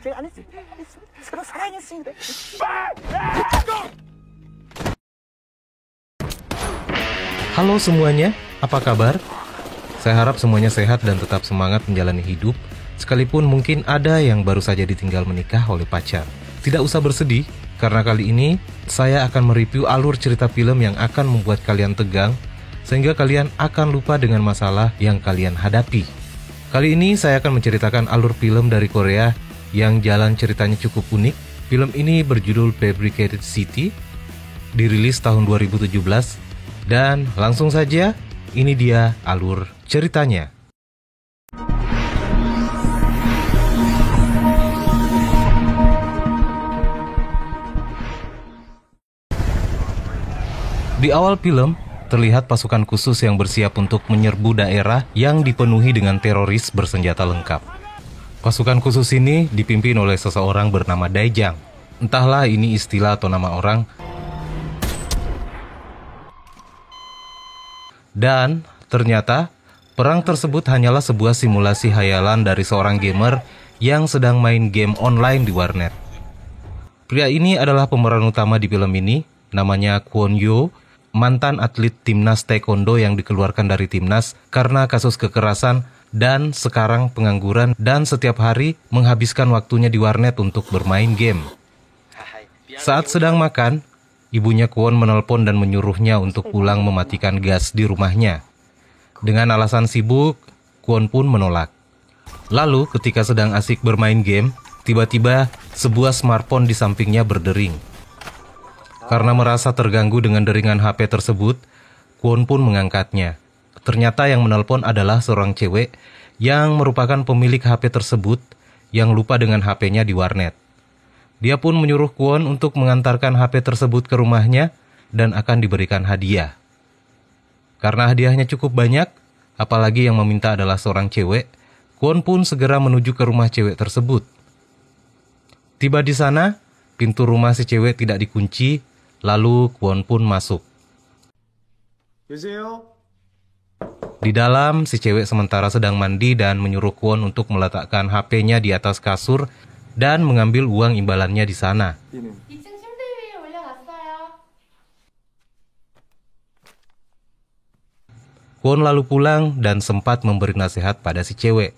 제가 안 했습니다. 서로 사랑했습니다. Halo semuanya, apa kabar? Saya harap semuanya sehat dan tetap semangat menjalani hidup, sekalipun mungkin ada yang baru saja ditinggal menikah oleh pacar. Tidak usah bersedih, karena kali ini saya akan mereview alur cerita film yang akan membuat kalian tegang, sehingga kalian akan lupa dengan masalah yang kalian hadapi. Kali ini saya akan menceritakan alur film dari Korea yang jalan ceritanya cukup unik. Film ini berjudul Fabricated City, dirilis tahun 2017, dan langsung saja, ini dia alur ceritanya. Di awal film, terlihat pasukan khusus yang bersiap untuk menyerbu daerah yang dipenuhi dengan teroris bersenjata lengkap. Pasukan khusus ini dipimpin oleh seseorang bernama Daejang. Entahlah ini istilah atau nama orang. Dan ternyata perang tersebut hanyalah sebuah simulasi hayalan dari seorang gamer yang sedang main game online di warnet. Pria ini adalah pemeran utama di film ini, namanya Kwon Yo, mantan atlet timnas taekwondo yang dikeluarkan dari timnas karena kasus kekerasan dan sekarang pengangguran dan setiap hari menghabiskan waktunya di warnet untuk bermain game. Saat sedang makan, ibunya Kwon menelpon dan menyuruhnya untuk pulang mematikan gas di rumahnya. Dengan alasan sibuk, Kwon pun menolak. Lalu ketika sedang asik bermain game, tiba-tiba sebuah smartphone di sampingnya berdering. Karena merasa terganggu dengan deringan HP tersebut, Kwon pun mengangkatnya. Ternyata yang menelpon adalah seorang cewek yang merupakan pemilik HP tersebut yang lupa dengan HP-nya di warnet. Dia pun menyuruh Kwon untuk mengantarkan HP tersebut ke rumahnya dan akan diberikan hadiah. Karena hadiahnya cukup banyak, apalagi yang meminta adalah seorang cewek, Kwon pun segera menuju ke rumah cewek tersebut. Tiba di sana, pintu rumah si cewek tidak dikunci, lalu Kwon pun masuk. Di dalam, si cewek sementara sedang mandi dan menyuruh Kwon untuk meletakkan HP-nya di atas kasur dan mengambil uang imbalannya di sana. Kwon lalu pulang dan sempat memberi nasihat pada si cewek.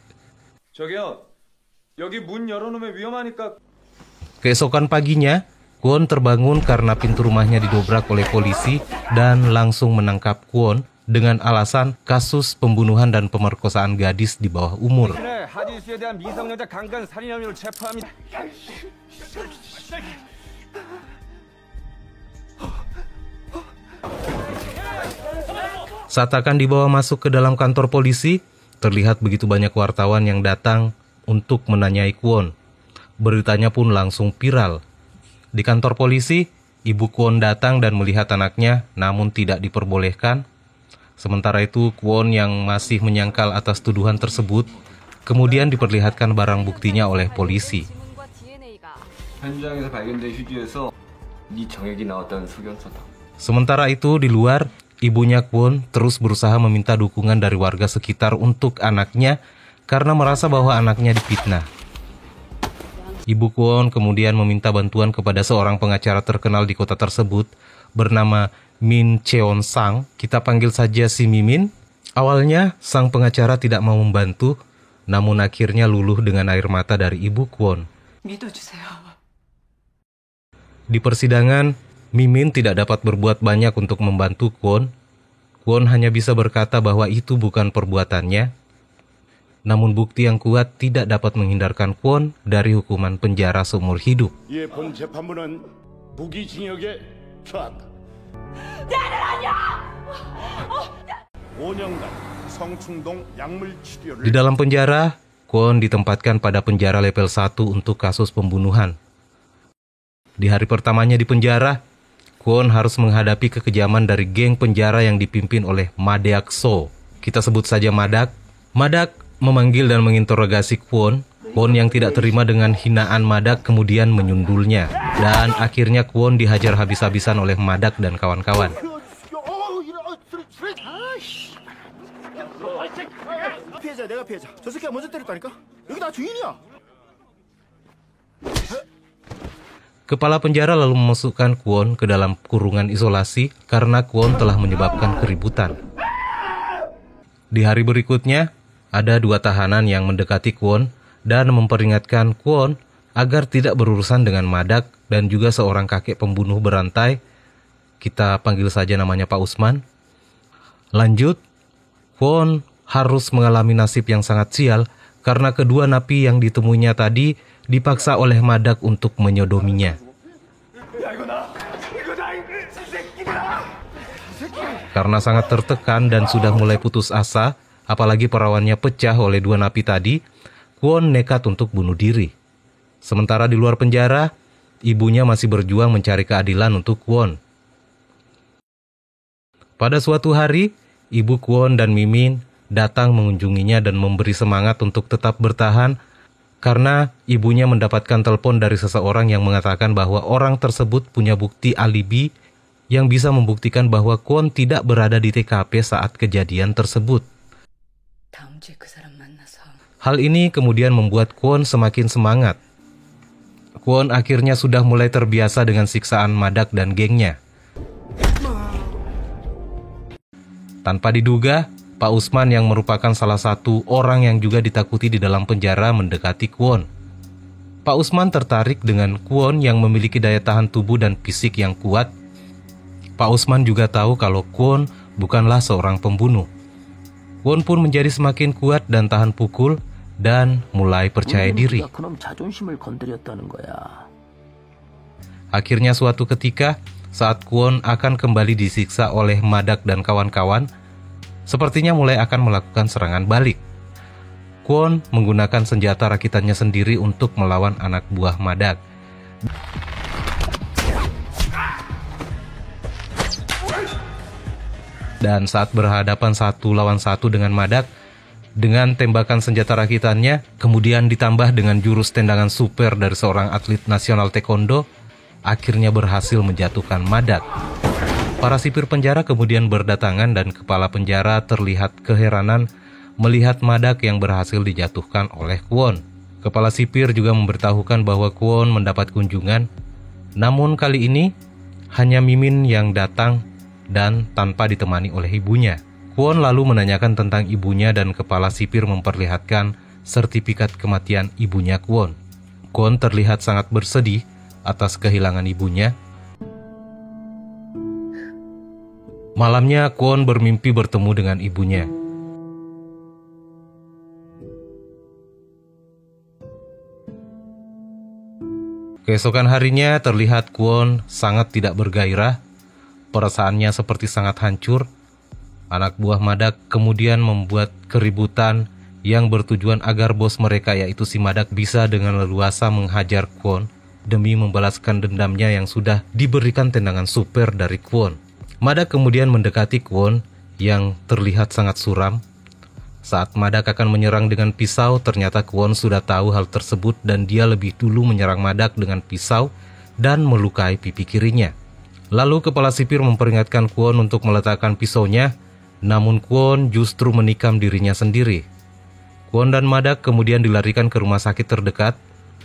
Keesokan paginya, Kwon terbangun karena pintu rumahnya didobrak oleh polisi dan langsung menangkap Kwon dengan alasan kasus pembunuhan dan pemerkosaan gadis di bawah umur. Saat akan dibawa masuk ke dalam kantor polisi, terlihat begitu banyak wartawan yang datang untuk menanyai Kwon. Beritanya pun langsung viral. Di kantor polisi, ibu Kwon datang dan melihat anaknya, namun tidak diperbolehkan. Sementara itu, Kwon yang masih menyangkal atas tuduhan tersebut, kemudian diperlihatkan barang buktinya oleh polisi. Sementara itu, di luar, ibunya Kwon terus berusaha meminta dukungan dari warga sekitar untuk anaknya karena merasa bahwa anaknya difitnah. Ibu Kwon kemudian meminta bantuan kepada seorang pengacara terkenal di kota tersebut bernama Min Cheon Sang, kita panggil saja si Mimin. Awalnya, sang pengacara tidak mau membantu, namun akhirnya luluh dengan air mata dari ibu Kwon. Di persidangan, Mimin tidak dapat berbuat banyak untuk membantu Kwon. Kwon hanya bisa berkata bahwa itu bukan perbuatannya. Namun bukti yang kuat tidak dapat menghindarkan Kwon dari hukuman penjara seumur hidup. Di dalam penjara, Kwon ditempatkan pada penjara level 1 untuk kasus pembunuhan. Di hari pertamanya di penjara, Kwon harus menghadapi kekejaman dari geng penjara yang dipimpin oleh Madeak So. Kita sebut saja Madak. Madak memanggil dan menginterogasi Kwon. Kwon yang tidak terima dengan hinaan Madak kemudian menyundulnya. Dan akhirnya Kwon dihajar habis-habisan oleh Madak dan kawan-kawan. Kepala penjara lalu memasukkan Kwon ke dalam kurungan isolasi karena Kwon telah menyebabkan keributan. Di hari berikutnya, ada 2 tahanan yang mendekati Kwon dan memperingatkan Kwon agar tidak berurusan dengan Madak dan juga seorang kakek pembunuh berantai. Kita panggil saja namanya Pak Usman. Lanjut, Kwon harus mengalami nasib yang sangat sial karena kedua napi yang ditemuinya tadi dipaksa oleh Madak untuk menyodominya. Karena sangat tertekan dan sudah mulai putus asa, apalagi perawannya pecah oleh 2 napi tadi, Kwon nekat untuk bunuh diri. Sementara di luar penjara, ibunya masih berjuang mencari keadilan untuk Kwon. Pada suatu hari, ibu Kwon dan Mimin datang mengunjunginya dan memberi semangat untuk tetap bertahan karena ibunya mendapatkan telepon dari seseorang yang mengatakan bahwa orang tersebut punya bukti alibi yang bisa membuktikan bahwa Kwon tidak berada di TKP saat kejadian tersebut. Hal ini kemudian membuat Kwon semakin semangat. Kwon akhirnya sudah mulai terbiasa dengan siksaan Madak dan gengnya. Tanpa diduga, Pak Usman yang merupakan salah satu orang yang juga ditakuti di dalam penjara mendekati Kwon. Pak Usman tertarik dengan Kwon yang memiliki daya tahan tubuh dan fisik yang kuat. Pak Usman juga tahu kalau Kwon bukanlah seorang pembunuh. Kwon pun menjadi semakin kuat dan tahan pukul dan mulai percaya diri. Akhirnya suatu ketika, saat Kwon akan kembali disiksa oleh Madak dan kawan-kawan, sepertinya mulai akan melakukan serangan balik. Kwon menggunakan senjata rakitannya sendiri untuk melawan anak buah Madak. Dan saat berhadapan 1 lawan 1 dengan Madak, dengan tembakan senjata rakitannya, kemudian ditambah dengan jurus tendangan super dari seorang atlet nasional taekwondo, akhirnya berhasil menjatuhkan Madak. Para sipir penjara kemudian berdatangan dan kepala penjara terlihat keheranan melihat Madak yang berhasil dijatuhkan oleh Kwon. Kepala sipir juga memberitahukan bahwa Kwon mendapat kunjungan, namun kali ini hanya Mimin yang datang dan tanpa ditemani oleh ibunya. Kwon lalu menanyakan tentang ibunya dan kepala sipir memperlihatkan sertifikat kematian ibunya Kwon. Kwon terlihat sangat bersedih atas kehilangan ibunya. Malamnya, Kwon bermimpi bertemu dengan ibunya. Keesokan harinya terlihat Kwon sangat tidak bergairah. Perasaannya seperti sangat hancur. Anak buah Madak kemudian membuat keributan yang bertujuan agar bos mereka yaitu si Madak bisa dengan leluasa menghajar Kwon demi membalaskan dendamnya yang sudah diberikan tendangan super dari Kwon. Madak kemudian mendekati Kwon yang terlihat sangat suram. Saat Madak akan menyerang dengan pisau, ternyata Kwon sudah tahu hal tersebut dan dia lebih dulu menyerang Madak dengan pisau dan melukai pipi kirinya. Lalu kepala sipir memperingatkan Kwon untuk meletakkan pisaunya, namun Kwon justru menikam dirinya sendiri. Kwon dan Madak kemudian dilarikan ke rumah sakit terdekat.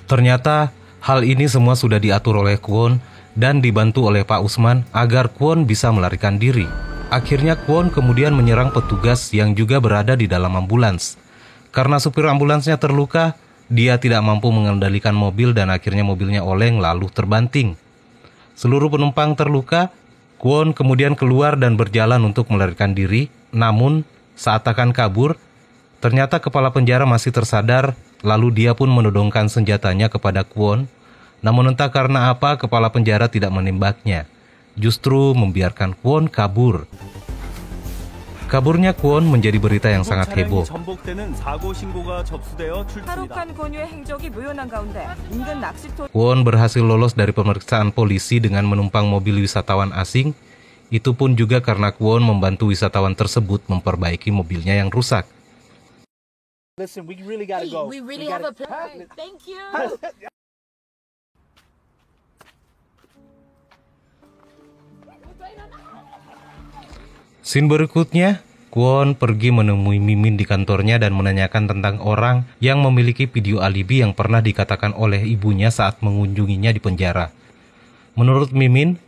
Ternyata hal ini semua sudah diatur oleh Kwon dan dibantu oleh Pak Usman agar Kwon bisa melarikan diri. Akhirnya Kwon kemudian menyerang petugas yang juga berada di dalam ambulans. Karena supir ambulansnya terluka, dia tidak mampu mengendalikan mobil dan akhirnya mobilnya oleng lalu terbanting. Seluruh penumpang terluka. Kwon kemudian keluar dan berjalan untuk melarikan diri. Namun saat akan kabur, ternyata kepala penjara masih tersadar, lalu dia pun menodongkan senjatanya kepada Kwon. Namun entah karena apa kepala penjara tidak menembaknya, justru membiarkan Kwon kabur. Kaburnya Kwon menjadi berita yang sangat heboh. Kwon berhasil lolos dari pemeriksaan polisi dengan menumpang mobil wisatawan asing. Itu pun juga karena Kwon membantu wisatawan tersebut memperbaiki mobilnya yang rusak. Listen, we really gotta go. We really have a plan. Thank you. Scene berikutnya, Kwon pergi menemui Mimin di kantornya dan menanyakan tentang orang yang memiliki video alibi yang pernah dikatakan oleh ibunya saat mengunjunginya di penjara. Menurut Mimin,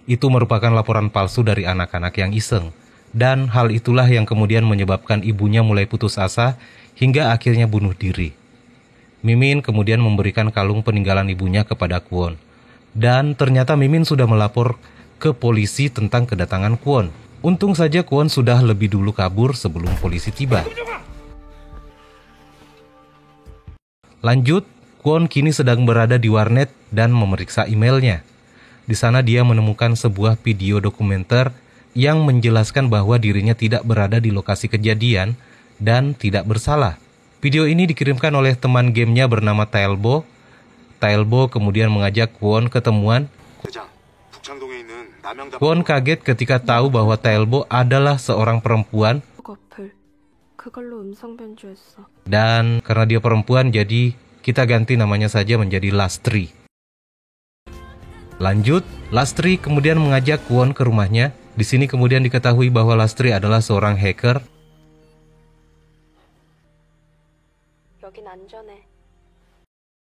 itu merupakan laporan palsu dari anak-anak yang iseng. Dan hal itulah yang kemudian menyebabkan ibunya mulai putus asa hingga akhirnya bunuh diri. Mimin kemudian memberikan kalung peninggalan ibunya kepada Kwon. Dan ternyata Mimin sudah melapor ke polisi tentang kedatangan Kwon. Untung saja Kwon sudah lebih dulu kabur sebelum polisi tiba. Lanjut, Kwon kini sedang berada di warnet dan memeriksa emailnya. Di sana dia menemukan sebuah video dokumenter yang menjelaskan bahwa dirinya tidak berada di lokasi kejadian dan tidak bersalah. Video ini dikirimkan oleh teman gamenya bernama Tailbo. Tailbo kemudian mengajak Kwon ketemuan. Kwon kaget ketika tahu bahwa Tailbo adalah seorang perempuan. Dan karena dia perempuan, jadi kita ganti namanya saja menjadi Lastri. Lanjut, Lastri kemudian mengajak Kwon ke rumahnya. Di sini kemudian diketahui bahwa Lastri adalah seorang hacker.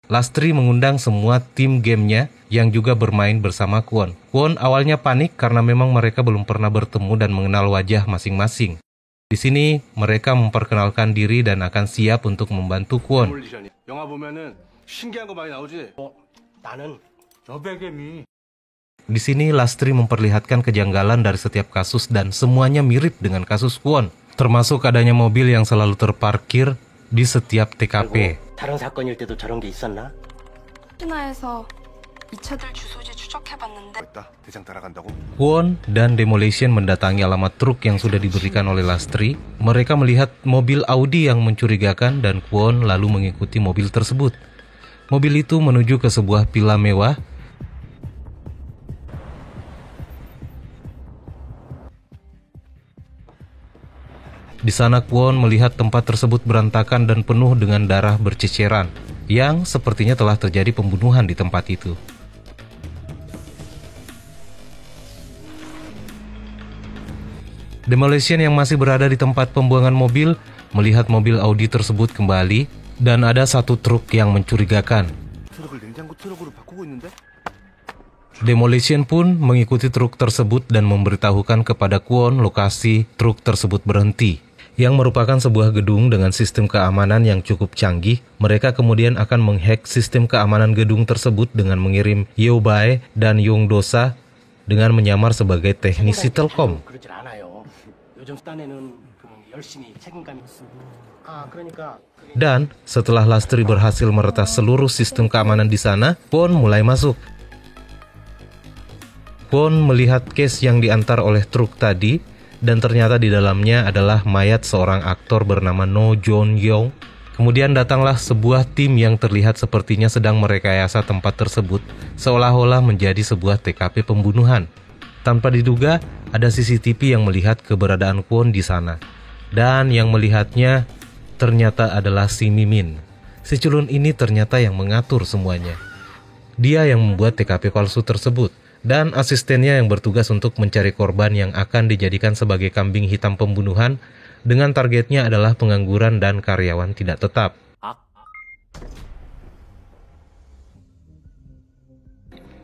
Lastri mengundang semua tim gamenya yang juga bermain bersama Kwon. Kwon awalnya panik karena memang mereka belum pernah bertemu dan mengenal wajah masing-masing. Di sini mereka memperkenalkan diri dan akan siap untuk membantu Kwon. Di sini Lastri memperlihatkan kejanggalan dari setiap kasus dan semuanya mirip dengan kasus Kwon, termasuk adanya mobil yang selalu terparkir di setiap TKP. Kwon dan Demolition mendatangi alamat truk yang sudah diberikan oleh Lastri. Mereka melihat mobil Audi yang mencurigakan dan Kwon lalu mengikuti mobil tersebut. Mobil itu menuju ke sebuah villa mewah. Di sana Kwon melihat tempat tersebut berantakan dan penuh dengan darah berceceran, yang sepertinya telah terjadi pembunuhan di tempat itu. Demolition yang masih berada di tempat pembuangan mobil melihat mobil Audi tersebut kembali dan ada satu truk yang mencurigakan. Demolition pun mengikuti truk tersebut dan memberitahukan kepada Kwon lokasi truk tersebut berhenti, yang merupakan sebuah gedung dengan sistem keamanan yang cukup canggih. Mereka kemudian akan menghack sistem keamanan gedung tersebut dengan mengirim Yeobae dan Yongdosa dengan menyamar sebagai teknisi Telkom. Dan setelah Lastri berhasil meretas seluruh sistem keamanan di sana, Kwon mulai masuk. Kwon melihat case yang diantar oleh truk tadi, dan ternyata di dalamnya adalah mayat seorang aktor bernama No Jon Young. Kemudian datanglah sebuah tim yang terlihat sepertinya sedang merekayasa tempat tersebut, seolah-olah menjadi sebuah TKP pembunuhan. Tanpa diduga, ada CCTV yang melihat keberadaan Kwon di sana. Dan yang melihatnya ternyata adalah si Mimin. Si culun ini ternyata yang mengatur semuanya. Dia yang membuat TKP palsu tersebut. Dan asistennya yang bertugas untuk mencari korban yang akan dijadikan sebagai kambing hitam pembunuhan, dengan targetnya adalah pengangguran dan karyawan tidak tetap.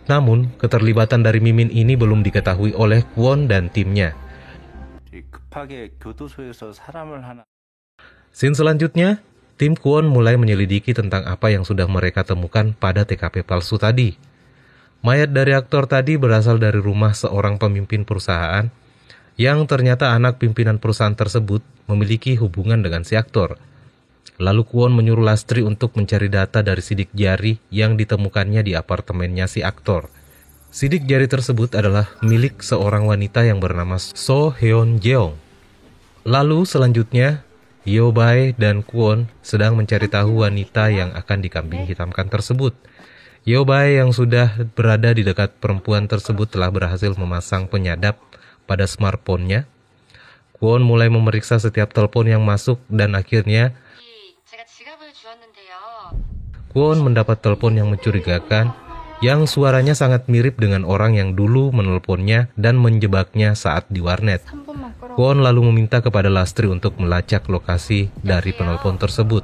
Namun, keterlibatan dari Mimin ini belum diketahui oleh Kwon dan timnya. Scene selanjutnya, tim Kwon mulai menyelidiki tentang apa yang sudah mereka temukan pada TKP palsu tadi. Mayat dari aktor tadi berasal dari rumah seorang pemimpin perusahaan, yang ternyata anak pimpinan perusahaan tersebut memiliki hubungan dengan si aktor. Lalu Kwon menyuruh Lastri untuk mencari data dari sidik jari yang ditemukannya di apartemennya si aktor. Sidik jari tersebut adalah milik seorang wanita yang bernama So Hyun Jeong. Lalu selanjutnya, Yeobae dan Kwon sedang mencari tahu wanita yang akan dikambing hitamkan tersebut. Yeobae yang sudah berada di dekat perempuan tersebut telah berhasil memasang penyadap pada smartphone-nya. Kwon mulai memeriksa setiap telepon yang masuk dan akhirnya Kwon mendapat telepon yang mencurigakan, yang suaranya sangat mirip dengan orang yang dulu menelponnya dan menjebaknya saat di warnet. Kwon lalu meminta kepada Lastri untuk melacak lokasi dari penelpon tersebut.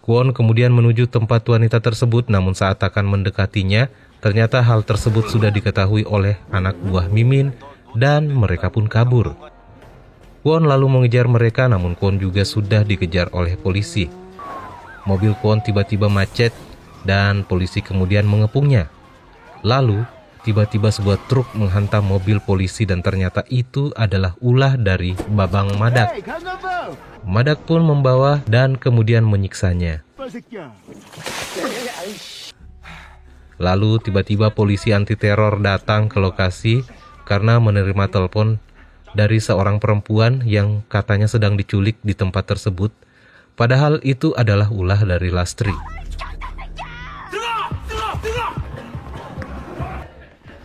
Kwon kemudian menuju tempat wanita tersebut, namun saat akan mendekatinya, ternyata hal tersebut sudah diketahui oleh anak buah Mimin dan mereka pun kabur. Kwon lalu mengejar mereka, namun Kwon juga sudah dikejar oleh polisi. Mobil Kwon tiba-tiba macet dan polisi kemudian mengepungnya. Lalu, tiba-tiba sebuah truk menghantam mobil polisi dan ternyata itu adalah ulah dari Babang Madak. Madak pun membawa dan kemudian menyiksanya. Lalu tiba-tiba polisi anti-teror datang ke lokasi karena menerima telepon dari seorang perempuan yang katanya sedang diculik di tempat tersebut. Padahal itu adalah ulah dari Lastri.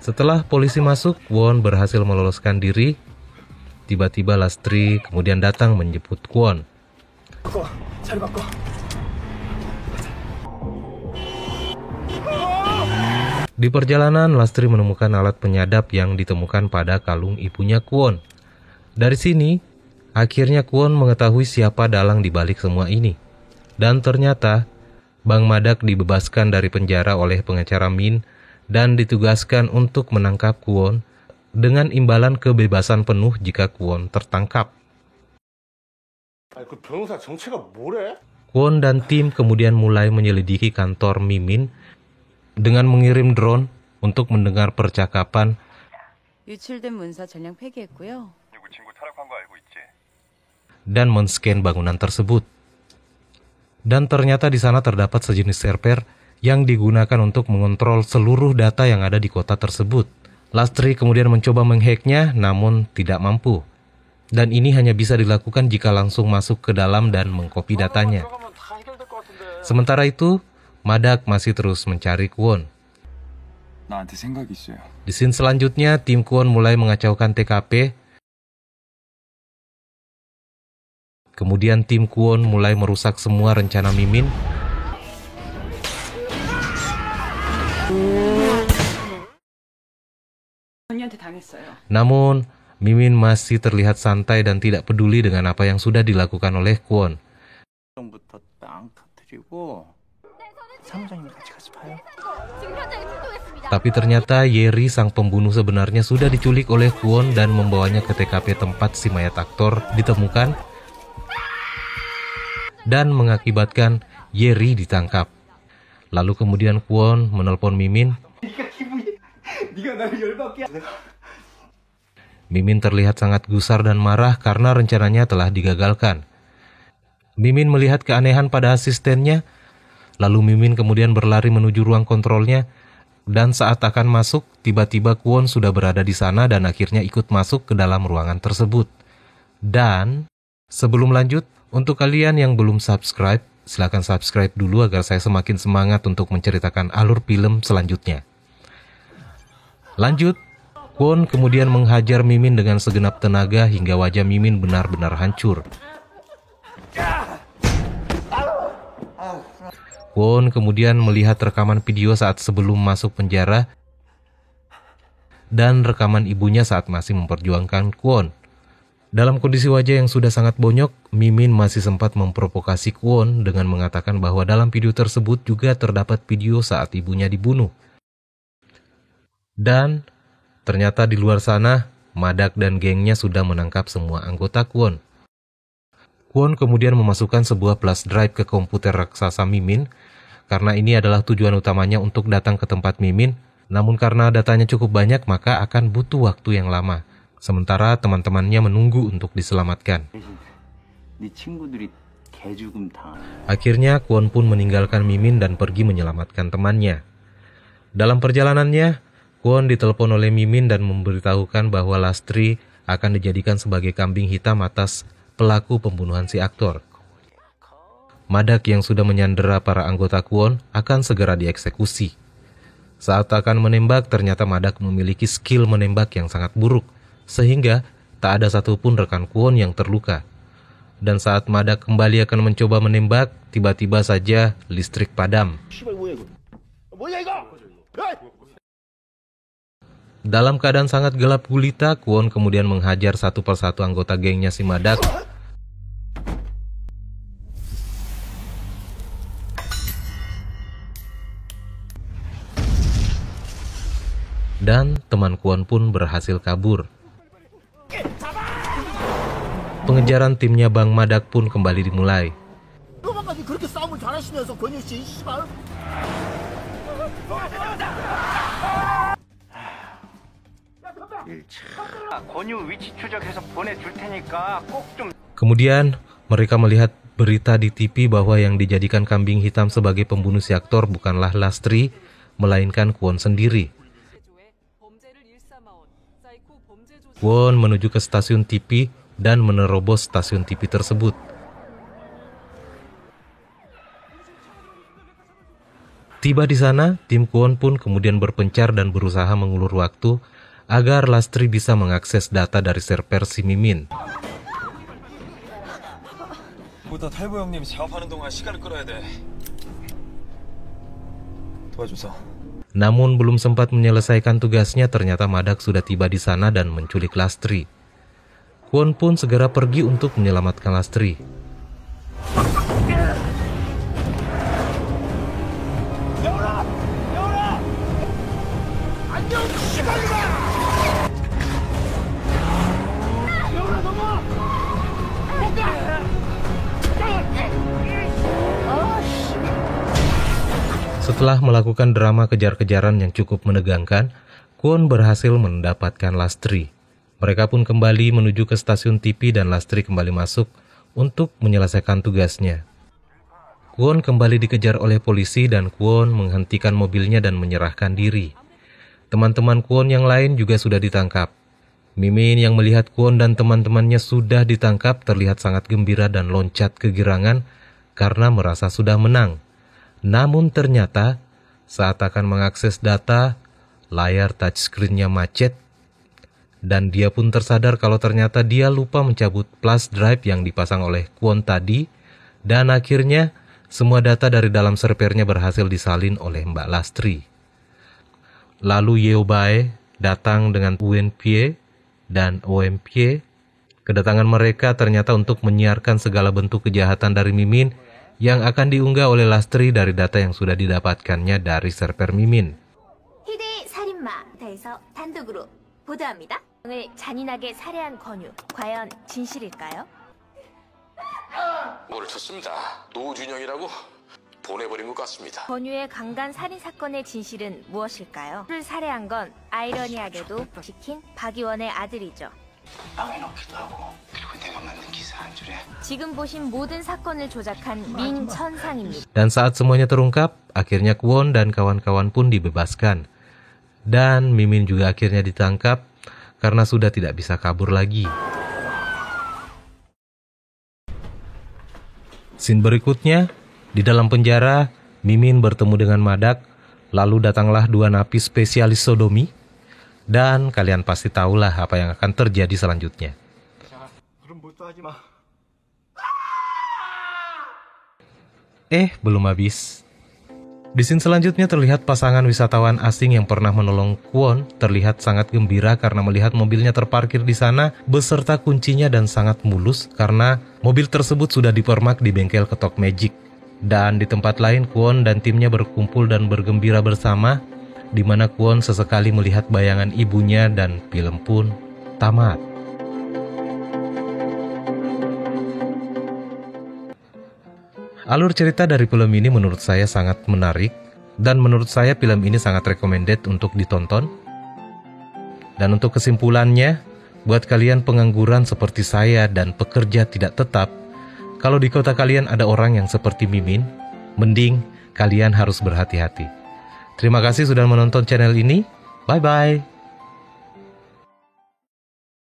Setelah polisi masuk, Kwon berhasil meloloskan diri. Tiba-tiba Lastri kemudian datang menjemput Kwon. Di perjalanan, Lastri menemukan alat penyadap yang ditemukan pada kalung ibunya Kwon. Dari sini, akhirnya Kwon mengetahui siapa dalang di balik semua ini. Dan ternyata, Bang Madak dibebaskan dari penjara oleh pengacara Min dan ditugaskan untuk menangkap Kwon dengan imbalan kebebasan penuh jika Kwon tertangkap. Kwon dan tim kemudian mulai menyelidiki kantor Mimin dengan mengirim drone untuk mendengar percakapan dan men-scan bangunan tersebut. Dan ternyata di sana terdapat sejenis server yang digunakan untuk mengontrol seluruh data yang ada di kota tersebut. Lastri kemudian mencoba menghacknya, namun tidak mampu. Dan ini hanya bisa dilakukan jika langsung masuk ke dalam dan mengcopy datanya. Sementara itu, Madak masih terus mencari Kwon. Di scene selanjutnya, tim Kwon mulai mengacaukan TKP. Kemudian tim Kwon mulai merusak semua rencana Mimin. Namun, Mimin masih terlihat santai dan tidak peduli dengan apa yang sudah dilakukan oleh Kwon. Tapi ternyata Yeri, sang pembunuh sebenarnya, sudah diculik oleh Kwon dan membawanya ke TKP tempat si mayat aktor ditemukan dan mengakibatkan Yeri ditangkap. Lalu kemudian Kwon menelpon Mimin. Mimin terlihat sangat gusar dan marah karena rencananya telah digagalkan. Mimin melihat keanehan pada asistennya, lalu Mimin kemudian berlari menuju ruang kontrolnya, dan saat akan masuk, tiba-tiba Kwon sudah berada di sana dan akhirnya ikut masuk ke dalam ruangan tersebut. Dan sebelum lanjut, untuk kalian yang belum subscribe, silakan subscribe dulu agar saya semakin semangat untuk menceritakan alur film selanjutnya. Lanjut, Kwon kemudian menghajar Mimin dengan segenap tenaga hingga wajah Mimin benar-benar hancur. Kwon kemudian melihat rekaman video saat sebelum masuk penjara dan rekaman ibunya saat masih memperjuangkan Kwon. Dalam kondisi wajah yang sudah sangat bonyok, Mimin masih sempat memprovokasi Kwon dengan mengatakan bahwa dalam video tersebut juga terdapat video saat ibunya dibunuh. Dan ternyata di luar sana, Madak dan gengnya sudah menangkap semua anggota Kwon. Kwon kemudian memasukkan sebuah flash drive ke komputer raksasa Mimin, karena ini adalah tujuan utamanya untuk datang ke tempat Mimin, namun karena datanya cukup banyak maka akan butuh waktu yang lama. Sementara teman-temannya menunggu untuk diselamatkan. Akhirnya Kwon pun meninggalkan Mimin dan pergi menyelamatkan temannya. Dalam perjalanannya, Kwon ditelepon oleh Mimin dan memberitahukan bahwa Lastri akan dijadikan sebagai kambing hitam atas pelaku pembunuhan si aktor. Madak yang sudah menyandera para anggota Kwon akan segera dieksekusi. Saat akan menembak, ternyata Madak memiliki skill menembak yang sangat buruk, sehingga tak ada satupun rekan Kwon yang terluka. Dan saat Madak kembali akan mencoba menembak, tiba-tiba saja listrik padam. Dalam keadaan sangat gelap gulita, Kwon kemudian menghajar satu persatu anggota gengnya si Madak. dan teman Kwon pun berhasil kabur. Pengejaran timnya Bang Madak pun kembali dimulai. Kemudian mereka melihat berita di TV bahwa yang dijadikan kambing hitam sebagai pembunuh si aktor bukanlah Lastri, melainkan Kwon sendiri. Kwon menuju ke stasiun TV dan menerobos stasiun TV tersebut. Tiba di sana, tim Kwon pun kemudian berpencar dan berusaha mengulur waktu agar Lastri bisa mengakses data dari server si Mimin. Namun belum sempat menyelesaikan tugasnya, ternyata Madak sudah tiba di sana dan menculik Lastri. Kwon pun segera pergi untuk menyelamatkan Lastri. Setelah melakukan drama kejar-kejaran yang cukup menegangkan, Kwon berhasil mendapatkan Lastri. Mereka pun kembali menuju ke stasiun TV dan Lastri kembali masuk untuk menyelesaikan tugasnya. Kwon kembali dikejar oleh polisi dan Kwon menghentikan mobilnya dan menyerahkan diri. Teman-teman Kwon yang lain juga sudah ditangkap. Mimin yang melihat Kwon dan teman-temannya sudah ditangkap terlihat sangat gembira dan loncat kegirangan karena merasa sudah menang. Namun ternyata saat akan mengakses data, layar touchscreen-nya macet dan dia pun tersadar kalau ternyata dia lupa mencabut flash drive yang dipasang oleh Kwon tadi, dan akhirnya semua data dari dalam servernya berhasil disalin oleh Mbak Lastri. Lalu Yeobae datang dengan UNPA dan OMPA. Kedatangan mereka ternyata untuk menyiarkan segala bentuk kejahatan dari Mimin yang akan diunggah oleh Lastri dari data yang sudah didapatkannya dari server Mimin. 희대 살인마에서 단독으로 보도합니다. 오늘 잔인하게 살해한 권유, 과연 진실일까요? 뭐를 쳤습니다. 노준영이라고 보내버린 것 같습니다. 권유의 강간 살인 사건의 진실은 무엇일까요? 그를 살해한 건 아이러니하게도 시킨 박이원의 아들이죠. 망해놓기도 하고 그리고 내가 만든 기사 한 줄에 지금 보신 모든 사건을 조작한 민천상입니다. Dan saat semuanya terungkap, akhirnya Kwon dan kawan-kawan pun dibebaskan. Dan Mimin juga akhirnya ditangkap karena sudah tidak bisa kabur lagi. Scene berikutnya, di dalam penjara, Mimin bertemu dengan Madak, lalu datanglah dua napi spesialis sodomi. Dan kalian pasti tahulah apa yang akan terjadi selanjutnya. Belum habis. Di scene selanjutnya terlihat pasangan wisatawan asing yang pernah menolong Kwon terlihat sangat gembira karena melihat mobilnya terparkir di sana beserta kuncinya dan sangat mulus karena mobil tersebut sudah dipermak di bengkel ketok Magic. Dan di tempat lain Kwon dan timnya berkumpul dan bergembira bersama, di mana Kwon sesekali melihat bayangan ibunya dan film pun tamat. Alur cerita dari film ini menurut saya sangat menarik dan menurut saya film ini sangat recommended untuk ditonton. Dan untuk kesimpulannya, buat kalian pengangguran seperti saya dan pekerja tidak tetap, kalau di kota kalian ada orang yang seperti Mimin, mending kalian harus berhati-hati. Terima kasih sudah menonton channel ini. Bye-bye.